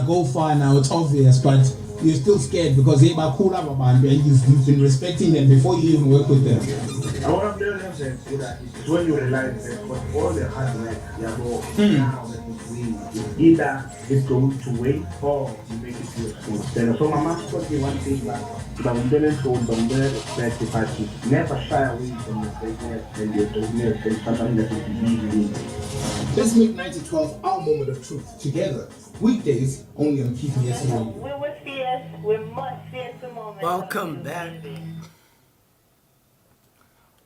go far now, it's obvious, but you're still scared because they are cool up and you've been respecting them before you even work with them. And what I'm telling you is when you realize that for all the hard work, you are going now that it's really, either it's going to wait or you make it to your school. So my mom taught me one thing that I'm willing to respect the party. Never shy away from your greatness and your greatness and something that you believe in. Let's make 9012 our moment of truth together. Weekdays only on PPS Radio. We will fierce, we must fierce the moment. Welcome back.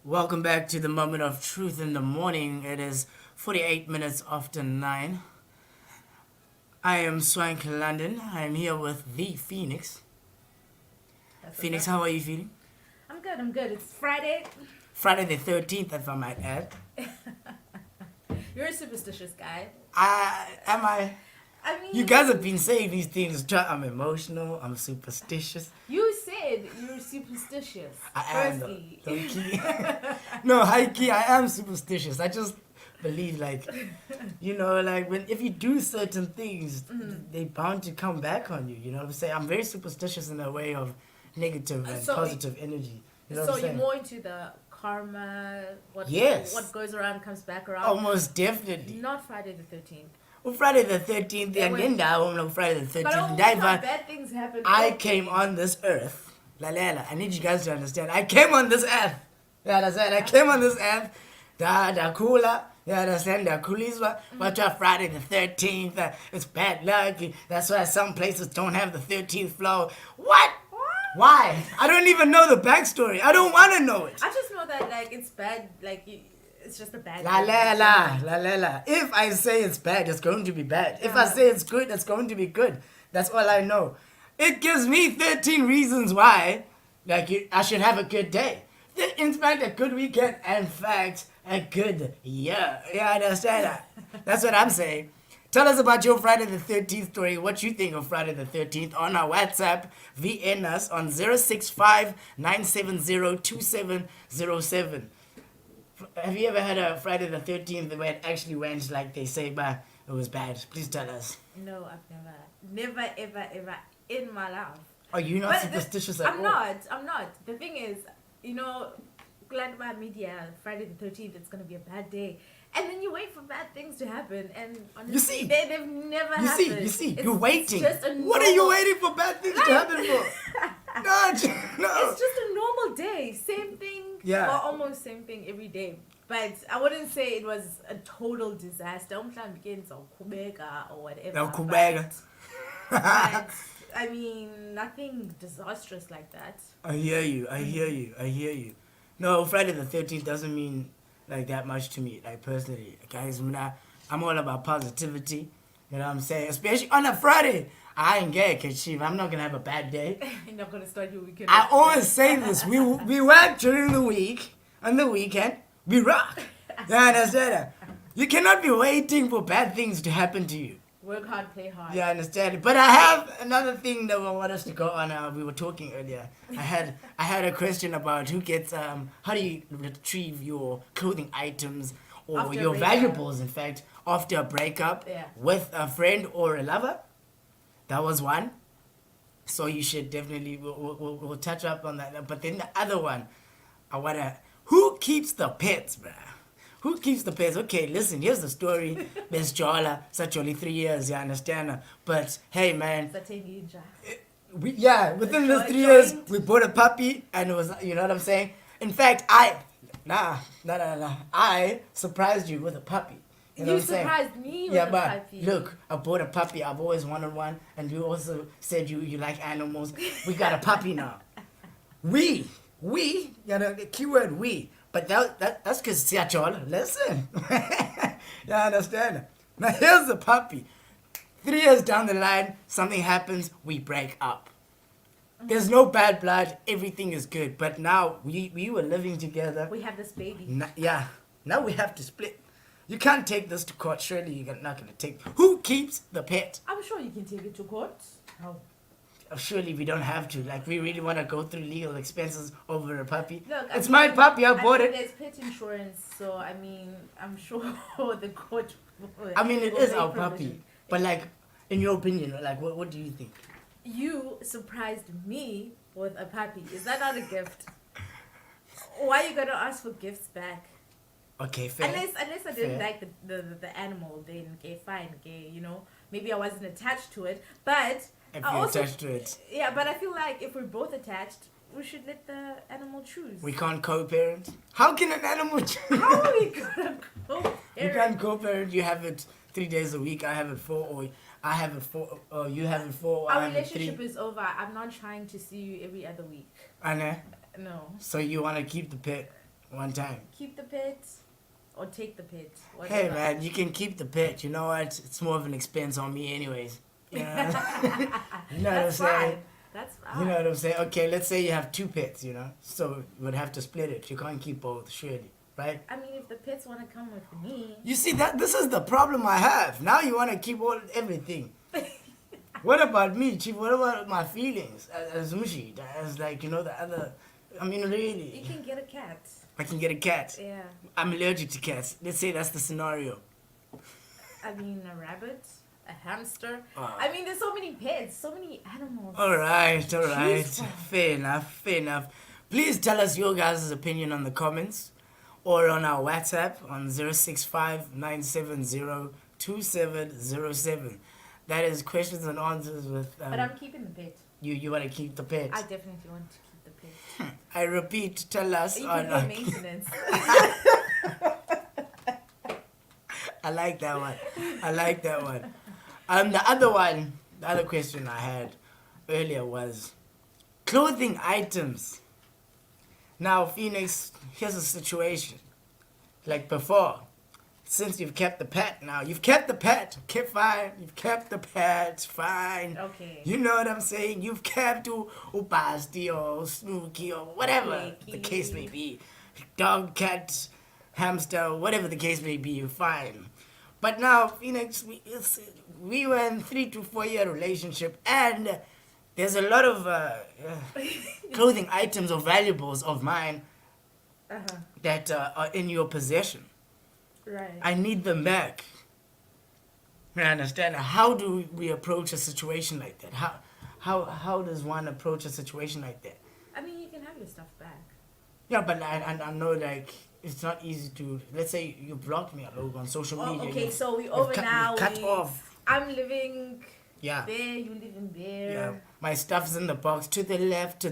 Welcome back to the moment of truth in the morning. It is 48 minutes after 9. I am Mswenk London. I am here with the Pheonix. Pheonix, how are you feeling? I'm good. It's Friday. Friday the 13th, if I might add. You're a superstitious guy. Am I? I mean, You guys have been saying these things. I'm emotional. I'm superstitious. You said you're superstitious. I am. Firstly. Low-key. No, high-key, I am superstitious. I just believe, like, like if you do certain things, they bound to come back on you. You know what I'm saying? I'm very superstitious in a way of negative and positive energy. You know so what I'm saying? you're more into the karma, what goes around comes back around. Almost definitely. Not Friday the 13th. Well, Friday the 13th, and then Friday the 13th. But all bad things happen. I came on this earth. I need you guys to understand. I came on this earth. You understand? I came on this earth. Da cooler. You understand? Da cooliswa. But Friday the 13th, it's bad luck. That's why some places don't have the 13th floor. What? Why? I don't even know the backstory. I don't want to know it. I just know that, like, it's bad, like, it's just a bad La. If I say it's bad, it's going to be bad. If I say it's good, it's going to be good. That's all I know. It gives me 13 reasons why, I should have a good day. In fact, a good weekend. In fact, a good year. You understand that? That's what I'm saying. Tell us about your Friday the 13th story, what you think of Friday the 13th on our WhatsApp. VN us on 065 970 2707. Have you ever had a Friday the 13th where it actually went like they say, but it was bad? Please tell us. No, I've never, ever in my life. Are you not superstitious at all? I'm not. The thing is, glad my media, Friday the 13th, it's going to be a bad day. And then you wait for bad things to happen, and honestly, they've never happened. You see, you're waiting. What are you waiting for bad things to happen for? No. It's just a normal day. Same thing. Yeah. Or almost same thing every day. But I wouldn't say it was a total disaster. Or whatever. But I mean, nothing disastrous like that. I hear you. No, Friday the 13th doesn't mean like that much to me, like personally. Guys, I'm all about positivity. You know what I'm saying? Especially on a Friday. I ain't gay, Chief. I'm not gonna have a bad day. You're not gonna start your weekend. I always say this. We work during the week. On the weekend, we rock. You understand that? You cannot be waiting for bad things to happen to you. Work hard, play hard. Yeah, I understand it. But I have another thing that I want us to go on. We were talking earlier. I had a question about how do you retrieve your clothing items or After your valuables, in fact, after a breakup with a friend or a lover. That was one. So you should definitely, we'll touch up on that. But then the other one, who keeps the pets, bruh? Who keeps the pets? Okay, listen, here's the story. Miss Jola, such only 3 years, you understand? But hey, man. Within those 3 years, we bought a puppy, and it was, you know what I'm saying? In fact, I surprised you with a puppy. You know what I'm saying? Surprised me with a puppy. Look, I bought a puppy. I've always wanted one, and you also said you like animals. We got a puppy now. We, the keyword we. But that's because Siachol, listen. You understand? Now here's the puppy. 3 years down the line, something happens, we break up. There's no bad blood, everything is good. But now we were living together. We have this baby. Now we have to split. You can't take this to court, surely you're not going to take. Who keeps the pet? I'm sure you can take it to court. Oh. Surely we don't have to. Like, we really want to go through legal expenses over a puppy. Look, it's my puppy. I bought it. There's pet insurance, so I mean, I'm sure the court. It is our puppy, but like, In your opinion, like, what do you think? You surprised me with a puppy. Is that not a gift? Why are you gonna ask for gifts back? Okay, fair. Unless I didn't like the animal, then okay, fine, okay, you know, maybe I wasn't attached to it. But If you're attached to it. Yeah, but I feel like if we're both attached, we should let the animal choose. We can't co-parent. How can an animal choose? How are we gonna co-parent? You can't co-parent. You have it 3 days a week. I have it 4, or I have it 4, or you have it 4. Our I have it 3. relationship is over. I'm not trying to see you every other week. I know. No. So you want to keep the pet one time? Keep the pet or take the pet. Hey man, you can keep the pet. You know what? It's more of an expense on me anyways. Yeah. You know what I'm saying? That's fine. You know what I'm saying? Okay, let's say you have 2 pets, you know? So you would have to split it. You can't keep both, surely. Right? I mean, if the pets want to come with me. You see, this is the problem I have. Now you want to keep everything. What about me, Chief? What about my feelings as Mushi? As like, you know, the other... I mean, really. You can get a cat. I can get a cat. Yeah. I'm allergic to cats. Let's say that's the scenario. I mean, a rabbit, a hamster. I mean, there's so many pets, so many animals. All right. Choose one. Fair enough. Please tell us your guys' opinion on the comments or on our WhatsApp on 065-970-2707. That is questions and answers with... but I'm keeping the pet. You want to keep the pet? I definitely want to keep the pet. I repeat, tell us You on... can pay maintenance. I like that one. The other question I had earlier was clothing items. Now, Phoenix, here's a situation. Like before, since you've kept the pet now, you've kept the pet, okay, fine. You've kept the pet, fine. Okay. You know what I'm saying? You've kept Basti or Snooky or whatever the case may be. Dog, cat, hamster, whatever the case may be, fine. But now, Phoenix, we were in 3 to 4 year relationship, and there's a lot of clothing items or valuables of mine that are in your possession. Right. I need them back. I understand. How do we approach a situation like that? How does one approach a situation like that? I mean, you can have your stuff back. Yeah, but I know, like, it's not easy to... Let's say you blocked me on social media. Okay, so we over now. Cut off. I'm living there, you living there. Yeah, my stuff's in the box. To the left,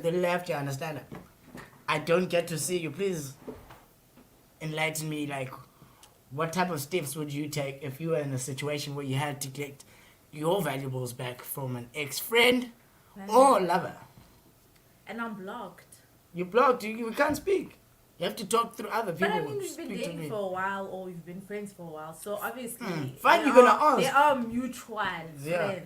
you understand it? I don't get to see you. Please enlighten me, like, what type of steps would you take if you were in a situation where you had to get your valuables back from an ex-friend or lover? And I'm blocked. You blocked. You can't speak. You have to talk through other people. But I mean, we've been dating for a while, or we've been friends for a while, so obviously... Fine, you're gonna ask. They are mutual friends, Yeah,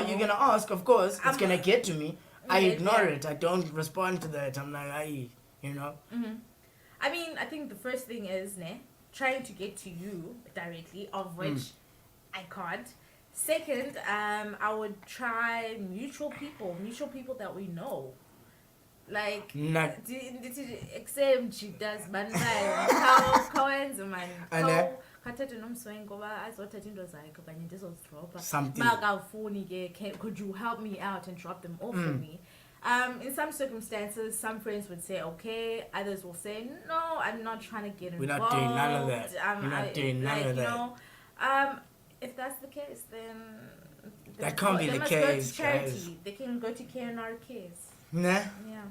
you're gonna ask, of course. It's gonna get to me. I ignore it. I don't respond to that. I'm like, you know? Mm-hmm. I mean, I think the first thing is, trying to get to you directly, of which I can't. Second, I would try mutual people that we know. Like, XMG does bandayo kawenze man khathathe nomswenk ngoba azothatha into zakhe kanye ndizozidropa makafuni ke could you help me out and drop them off for me. In some circumstances, some friends would say okay, others will say no, I'm not trying to get involved. We're not doing none of that. We're not doing none of that. You know, if that's the case, then that can't be the case, guys. They can go to K&R Kids. Nah. Yeah.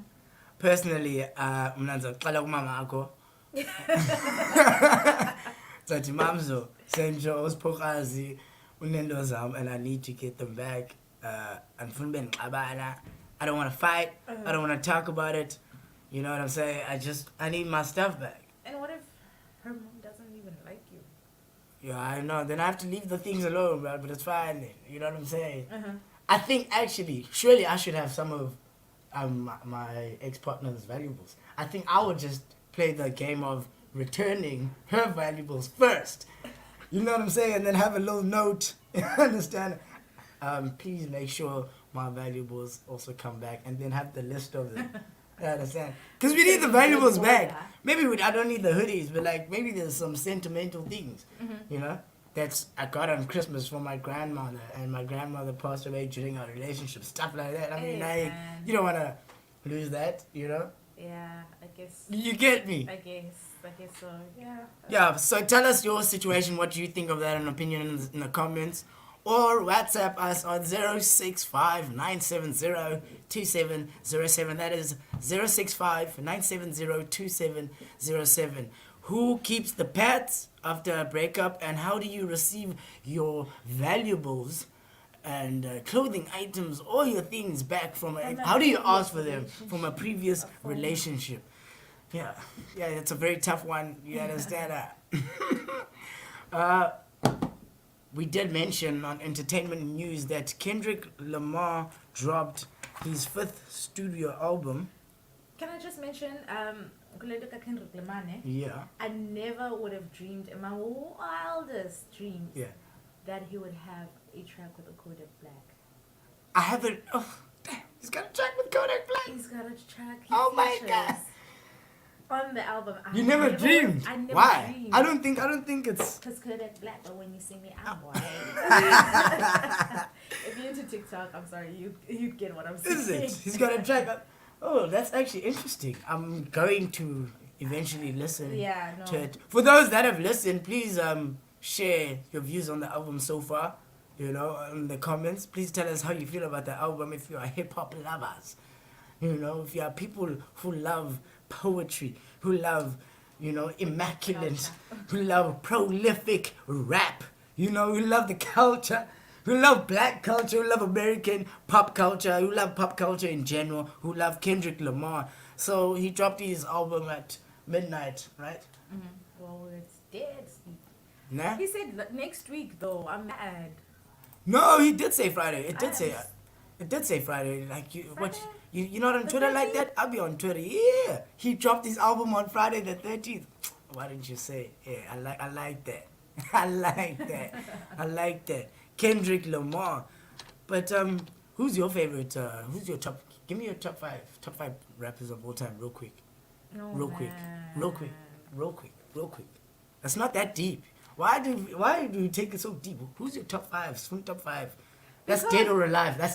Personally, mina ngizoqala kumama akho. Sathi mamzo, senjo usiphokazi unendo zami and I need to get them back. Andifuna ube ngixabana. I don't want to fight. I don't want to talk about it. You know what I'm saying? I need my stuff back. And what if her mom doesn't even like you? Yeah, I know. Then I have to leave the things alone, bro. But it's fine. You know what I'm saying? I think actually, surely I should have some of my ex-partner's valuables. I think I would just play the game of returning her valuables first. You know what I'm saying? And then have a little note. Understand? Please make sure my valuables also come back, and then have the list of them. You understand? Because we need the valuables back. Maybe I don't need the hoodies, but like maybe there's some sentimental things, you know? that I got on Christmas from my grandmother, and my grandmother passed away during our relationship, stuff like that. I mean, you don't want to lose that, you know? Yeah, I guess. You get me? I guess so, yeah. Yeah, so tell us your situation, what you think of that, an opinion in the comments. Or WhatsApp us on 065-970-2707. That is 065-970-2707. Who keeps the pets after a breakup, and how do you receive your valuables and clothing items, all your things back from how do you ask for them from a previous relationship? Yeah, it's a very tough one. You understand that? We did mention on entertainment news that Kendrick Lamar dropped his 5th studio album. Can I just mention, Kendrick Lamar, yeah, I never would have dreamed in my wildest dreams that he would have a track with a Kodak Black. I haven't. Oh, damn! He's got a track with Kodak Black. He's got a track. Oh my God! On the album, You never dreamed. I never Why? dreamed. I don't think it's. Because Kodak Black, but when you see me, I'm white. If you're into TikTok, I'm sorry, you get what I'm saying. Is it? He's got a track. Oh, that's actually interesting. I'm going to eventually listen to it. For those that have listened, please share your views on the album so far. You know, in the comments. Please tell us how you feel about the album. If you are hip hop lovers, you know, if you are people who love poetry, who love, you know, immaculate, who love prolific rap, you know, who love the culture, who love black culture, who love American pop culture, who love pop culture in general, who love Kendrick Lamar. So he dropped his album at midnight, right? Mm-hmm. Well, it's dead. Nah? He said next week, though. I'm mad. No, he did say Friday. It did say Friday. Like Friday? What? You're not on Twitter like that? I'll be on Twitter. Yeah. He dropped his album on Friday the 13th. Why didn't you say? Yeah, I like that. I like that. Kendrick Lamar. But who's your favorite? Who's your top? Give me your top five rappers of all time, real quick. Real quick. That's not that deep. Why do you take it so deep? Who's your top five? Swing top five. That's dead or alive. The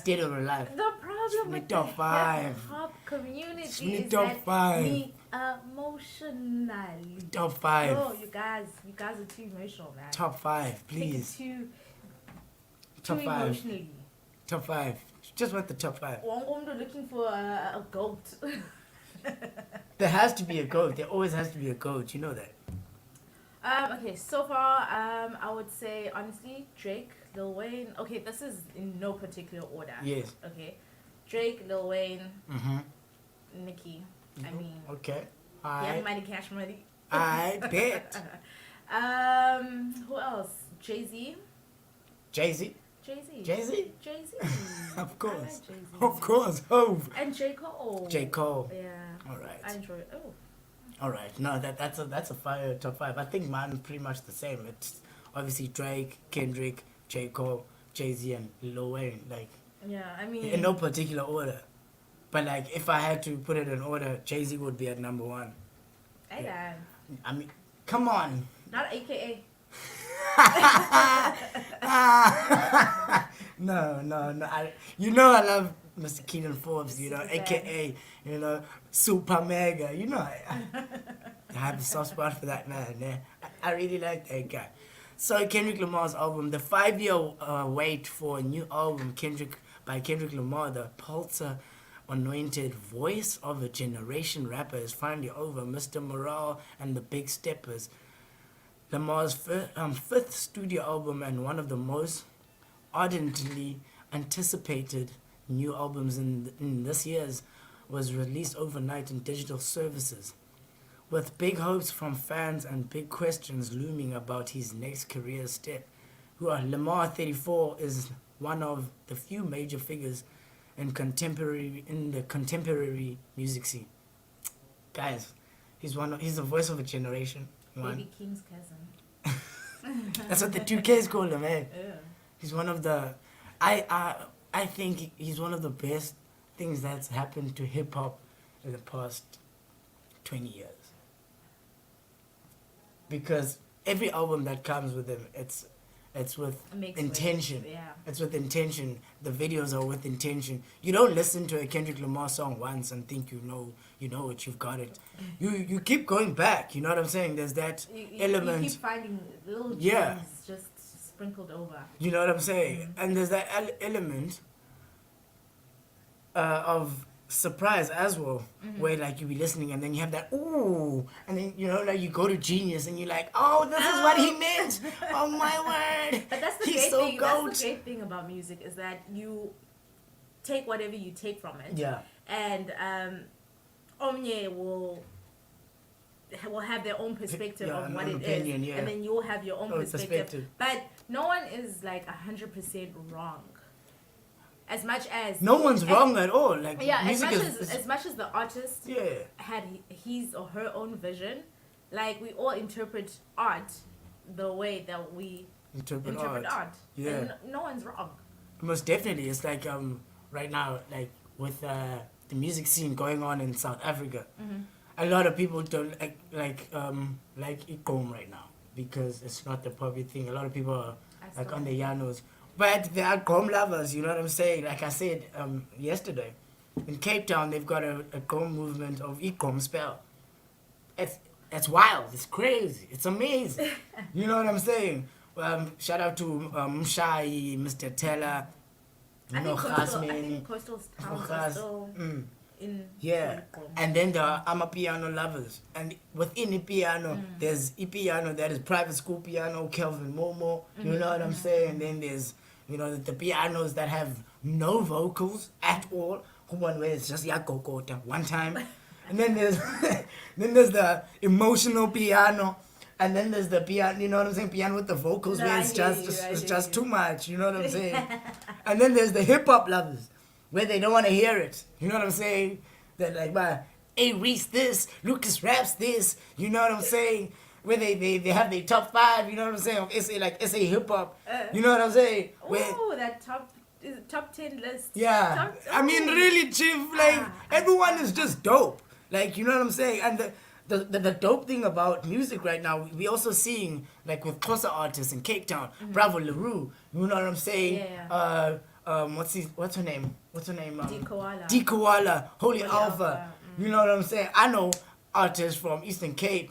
problem with the hip-hop community is top five. we emotionally. Top five. No, you guys are too emotional, man. Top five, please. Too five. emotionally. Top five. Just want the top five. I'm looking for a goat. There has to be a GOAT. There always has to be a GOAT. You know that. Okay, so far, I would say, honestly, Drake, Lil Wayne. Okay, this is in no particular order. Yes. Okay. Drake, Lil Wayne, Mm-hmm. Nicki. I mean, Okay. Young Money, Cash Money. I bet. Who else? Jay-Z. Jay-Z. Of course. I like Jay-Z. Of course. Hove. And J. Cole. J. Cole. Yeah. All right. I enjoy it. Oh. All right. No, that's a fire top five. I think mine is pretty much the same. It's obviously Drake, Kendrick, J. Cole, Jay-Z, and Lil Wayne. Like, yeah, I mean, in no particular order. But like, if I had to put it in order, Jay-Z would be at number one. Hey, Dad. I mean, come on. Not AKA. No. I love Mr. Keenan Forbes, you know, AKA, you know, Super Mega. You know, I have a soft spot for that man. Yeah. I really like that guy. So Kendrick Lamar's album, the 5-year wait for a new album, by Kendrick Lamar, the Pulitzer-anointed voice of a generation rapper, is finally over. Mr. Morale and the Big Steppers. Lamar's fifth studio album and one of the most ardently anticipated new albums in this year's was released overnight in digital services. With big hopes from fans and big questions looming about his next career step, Lamar 34 is one of the few major figures in the contemporary music scene. Guys, he's the voice of a generation. Baby King's cousin. That's what the 2Ks call him, eh? Yeah. He's one of the... I think he's one of the best things that's happened to hip-hop in the past 20 years. Because every album that comes with him, it's with Mixed intention. with, yeah. It's with intention. The videos are with intention. You don't listen to a Kendrick Lamar song once and think you know it, you've got it. You keep going back. You know what I'm saying? There's that element. You keep finding little gems Yeah. just sprinkled over. You know what I'm saying? And there's that element of surprise as well, where like you be listening and then you have that ooh, and then like you go to Genius and you're like, oh, this is what he meant. Oh my word! But that's the He's great so thing. goat. That's the great thing about music is that you take whatever you take from it. Yeah. And Omnie will have their own perspective of what it opinion, is, yeah. and then you'll have your own perspective. perspective. But no one is like 100% wrong. As much as No one's wrong at all. Like yeah, music as much as the artist had his or her own vision, like we all interpret art the way that we interpret art. Yeah. And no one's wrong. Most definitely, it's like right now, like with the music scene going on in South Africa, a lot of people don't like Ikom right now because it's not the popular thing. A lot of people are like on the Yanos. But there are Gqom lovers, you know what I'm saying? Like I said yesterday, in Cape Town, they've got a Gqom movement of Gqom spell. It's wild. It's crazy. It's amazing. You know what I'm saying? Shout out to Mshai, Mr. Teller, I think coastal towns are still in yeah. Gqom. And then there are Amapiano lovers. And within Ipiano, there's Ipiano that is private school piano, Kelvin Momo, you know what I'm saying? And then there's the pianos that have no vocals at all. One where it's just yakokota one time. And then there's the emotional piano. And then there's the piano, you know what I'm saying? Piano with the vocals where it's just too much, you know what I'm saying? And then there's the hip hop lovers where they don't want to hear it. You know what I'm saying? They're like, hey, Reese this, Lucas raps this, you know what I'm saying? Where they have their top 5, you know what I'm saying, of SA hip hop, you know what I'm saying? Oh, that top 10 list. Yeah, I mean, really, Chief, like, everyone is just dope. Like, you know what I'm saying? And the dope thing about music right now, we also seeing, like, with Xhosa artists in Cape Town, Bravo LaRue, you know what I'm saying? Yeah. What's her name? D Koala, Holy Alpha. You know what I'm saying? I know artists from Eastern Cape,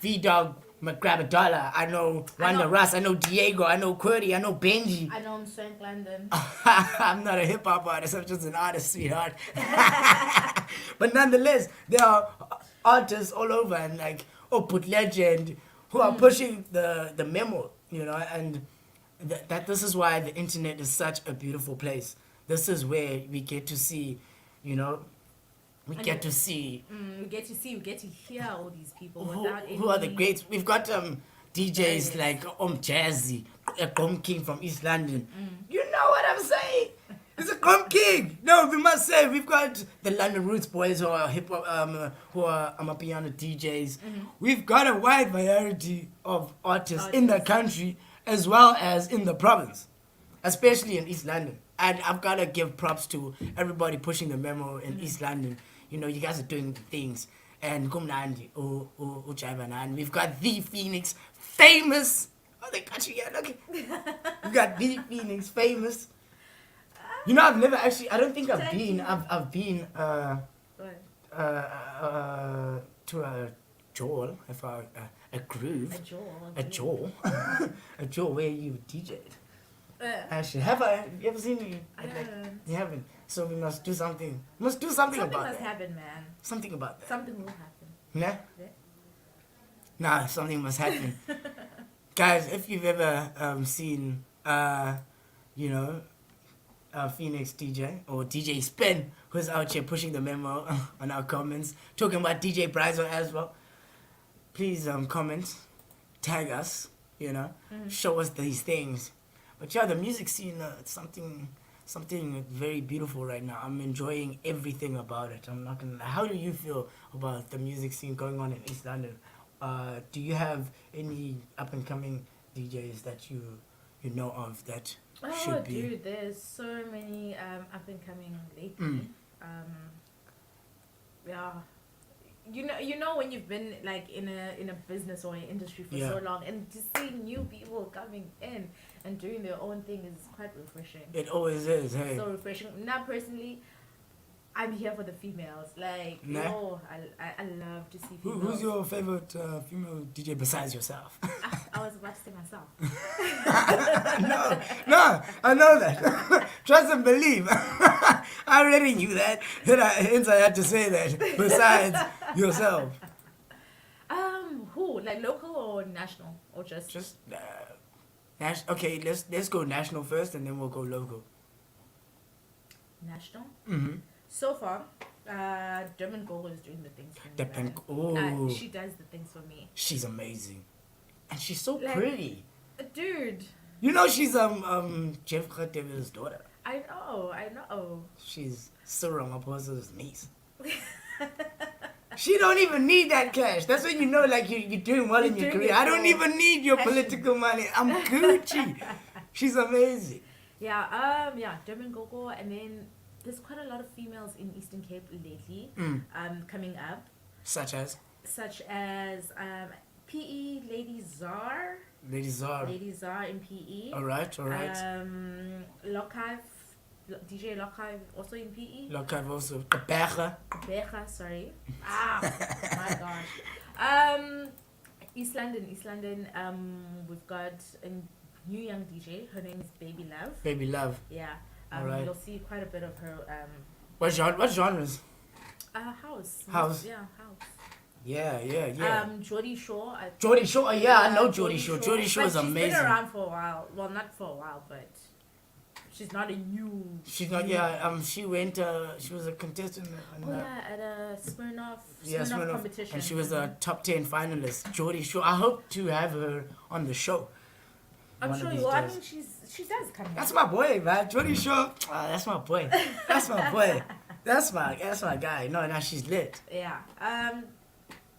V-Dog, McGrabadollar, I know Wanda Russ, I know Diego, I know Quirty, I know Benji. I know Mswenk London. I'm not a hip-hop artist, I'm just an artist, sweetheart. But nonetheless, there are artists all over, and like Put Legend, who are pushing the memo, and this is why the internet is such a beautiful place. This is where we get to see, we get to hear all these people who are the greats. We've got DJs like Jazzy, a Gqom King from East London. You know what I'm saying? He's a Gqom King. No, we must say we've got the London Roots boys who are hip hop, who are Amapiano DJs. We've got a wide variety of artists in the country as well as in the province, especially in East London. And I've got to give props to everybody pushing the memo in East London. You guys are doing things. And Kumnandi, Uchaivanand. We've got the Pheonix, famous. Oh, they got you here, look. We've got the Pheonix, famous. I've never actually, I don't think I've been to a jawl, a groove. A jawl where you DJ'd. Actually, have you ever seen me? You haven't. So we must do something. Something about that. Something must happen, man. Something about that. Something will happen. Yeah? Nah, something must happen. Guys, if you've ever seen, Pheonix DJ or DJ Spin, who's out here pushing the memo on our comments, talking about DJ Bryzo as well, please comment, tag us, show us these things. But yeah, the music scene, it's something very beautiful right now. I'm enjoying everything about it. I'm not gonna lie. How do you feel about the music scene going on in East London? Do you have any up and coming DJs that you know of that should be? Oh, dude, there's so many up and coming lately. Yeah, you know when you've been like in a business or an industry for so long, and to see new people coming in and doing their own thing is quite refreshing. It always is. Hey. So refreshing. Now personally, I'm here for the females. Like, I love to see females. Who's your favorite female DJ besides yourself? I was about to say myself. No, I know that. Trust and believe. I already knew that. Hence I had to say that. Besides yourself. Who? Like local or national? Or just okay, let's go national first and then we'll go local. National? Mm-hmm. So far, Durban Gogo is doing the things for me. She does the things for me. She's amazing. And she's so pretty. Dude. You know she's Jeff Khatebe's daughter. I know. She's Cyril Ramaphosa's niece. She don't even need that cash. That's when you know like you're doing well in your career. I don't even need your political money. I'm Gucci. She's amazing. Yeah, Durban Gogo, and then there's quite a lot of females in Eastern Cape lately coming up. Such as PE Lady Czar. Lady Czar in PE. Alright. Lockive, DJ Lockive also in PE. Lockive also. Kabecha, sorry. My gosh. East London. We've got a new young DJ. Her name is Baby Love. Baby Love. Yeah. Alright. You'll see quite a bit of her. What genres? House. House. Yeah, house. Yeah. Geordie Shore. I know Geordie Shore. Geordie Shore is amazing. She's been around for a while. Well, not for a while, but she's not a new. She's not. She went. She was a contestant. At a Smirnoff competition. And she was a top 10 finalist. Geordie Shore. I hope to have her on the show. I'm sure you will. I mean, she does come. That's my boy, man. Geordie Shore. That's my boy. That's my guy. No, she's lit. Yeah.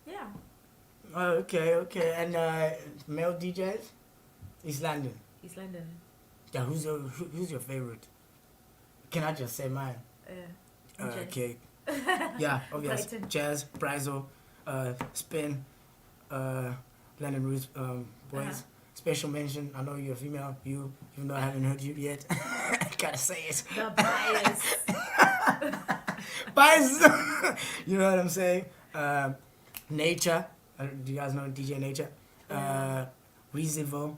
Yeah. Oh, okay. And male DJs? East London. Yeah, who's your favorite? Can I just say mine? Okay. Yeah, obviously. Jazz, Brizo, Spin, London Roots boys. Special mention, I know you're a female, even though I haven't heard you yet. Gotta say it. The bias. Bias. You know what I'm saying? Nature. Do you guys know DJ Nature? Reasonable.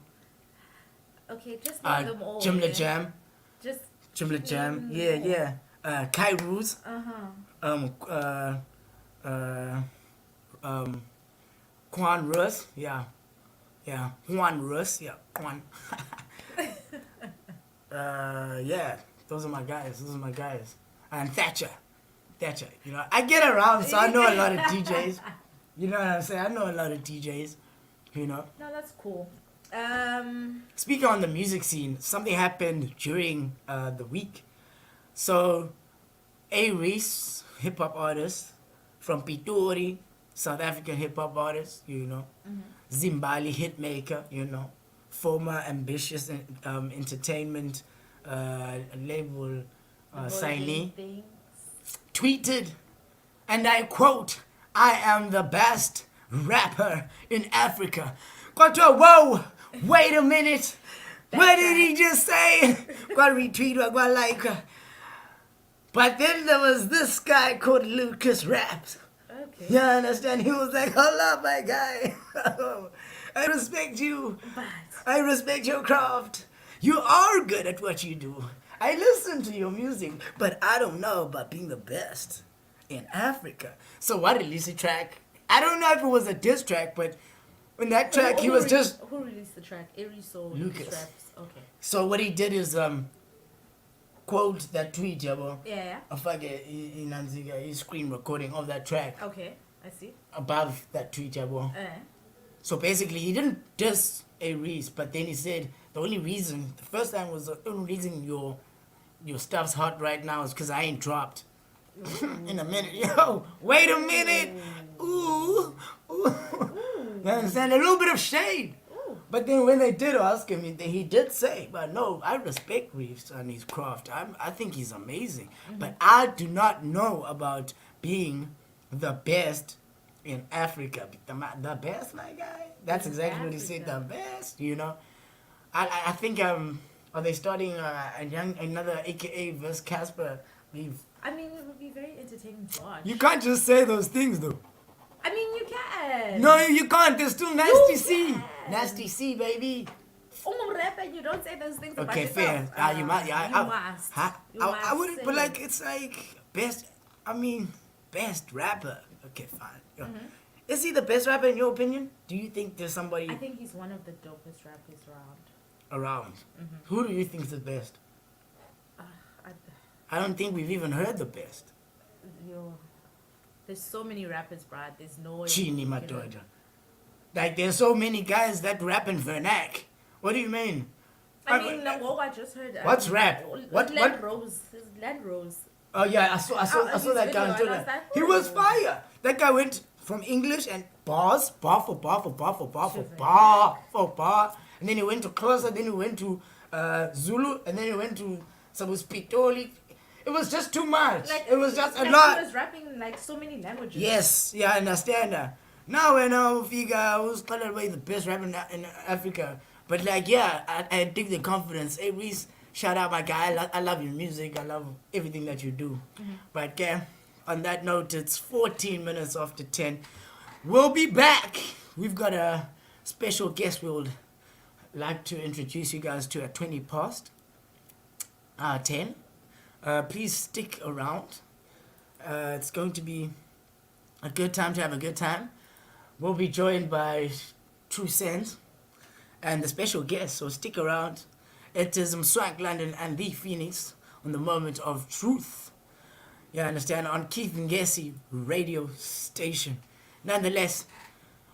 Okay, just name them all. Jimla Jam. Just Jimla Jam. Yeah. Kairos. Quan Russ. Yeah. Juan Russ. Yeah. Quan. Yeah. Those are my guys. And Thatcher. You know, I get around, so I know a lot of DJs. You know what I'm saying? I know a lot of DJs. You know. No, that's cool. Speaking on the music scene, something happened during the week. So, A Reese, hip hop artist from Pitori, South African hip hop artist, you know. Zimbali hitmaker, you know. Former ambitious entertainment label signee. Tweeted, and I quote, "I am the best rapper in Africa." Whoa, wait a minute. What did he just say? Got retweet or got like. But then there was this guy called Lucas Raps. Okay. You understand? He was like, hold up, my guy. I respect you. I respect your craft. You are good at what you do. I listen to your music, but I don't know about being the best in Africa. So I released a track. I don't know if it was a diss track, but in that track he was just... Who released the track? Aries or Lucas. Raps? Okay. So what he did is quote that tweet, yabo. Yeah. He screen recording of that track. Okay, I see. Above that tweet, yabo. So basically he didn't diss Aries, but then he said the first time was the only reason your stuff's hot right now is because I ain't dropped. In a minute. Yo, wait a minute. Ooh. You understand? A little bit of shade. Ooh. But then when they did ask him, he did say, but no, I respect Reeves and his craft. I think he's amazing. But I do not know about being the best in Africa. The best, my guy. That's exactly what he said. The best, you know. I think are they starting another AKA versus Casper? I mean, it would be very entertaining to watch. You can't just say those things though. I mean, you can. No, you can't. There's still Nasty C. Nasty C, baby. I'm a rapper. You don't say those things. Okay, about fair. yourself. You might. Yeah, you must. I wouldn't. But like, it's like best. I mean, best rapper. Okay, fine. Yeah. Mm-hmm. Is he the best rapper in your opinion? Do you think there's somebody? I think he's one of the dopest rappers around. Mm-hmm. Who do you think is the best? I don't think we've even heard the best. There's so many rappers, Brad. There's no. Chini Matoja. Like, there's so many guys that rap in vernac. What do you mean? I I just heard. What's rap? Land Rose. Land Rose. Oh yeah, I saw that guy on Twitter. He was fire. That guy went from English and bar for bar, and then he went to Xhosa, then he went to Zulu, and then he went to Pitoli. It was just too much. It was just a lot. He was rapping like so many languages. Yes, yeah, I understand that. Now when I figure who's probably the best rapper in Africa, but like yeah, I dig the confidence. Hey Reese, shout out my guy. I love your music. I love everything that you do. Mm-hmm. But yeah, on that note, it's 14 minutes after 10. We'll be back. We've got a special guest we would like to introduce you guys to at 20 past 10. Please stick around. It's going to be a good time to have a good time. We'll be joined by True Sense and the special guest, so stick around. It is Mswenk London and the Pheonix on the Moment of Truth. You understand? On Keith and Gessie radio station. Nonetheless,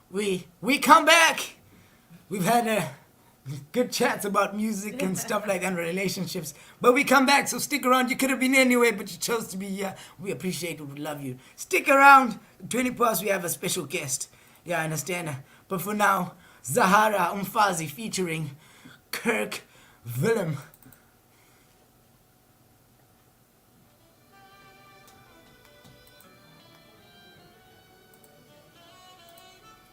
we come back. We've had good chats about music and stuff like that and relationships. But we come back, so stick around. You could have been anywhere, but you chose to be here. We appreciate it. We love you. Stick around. 20 past, we have a special guest. Yeah, I understand. But for now, Zahara Umfazi featuring Kirk Willem.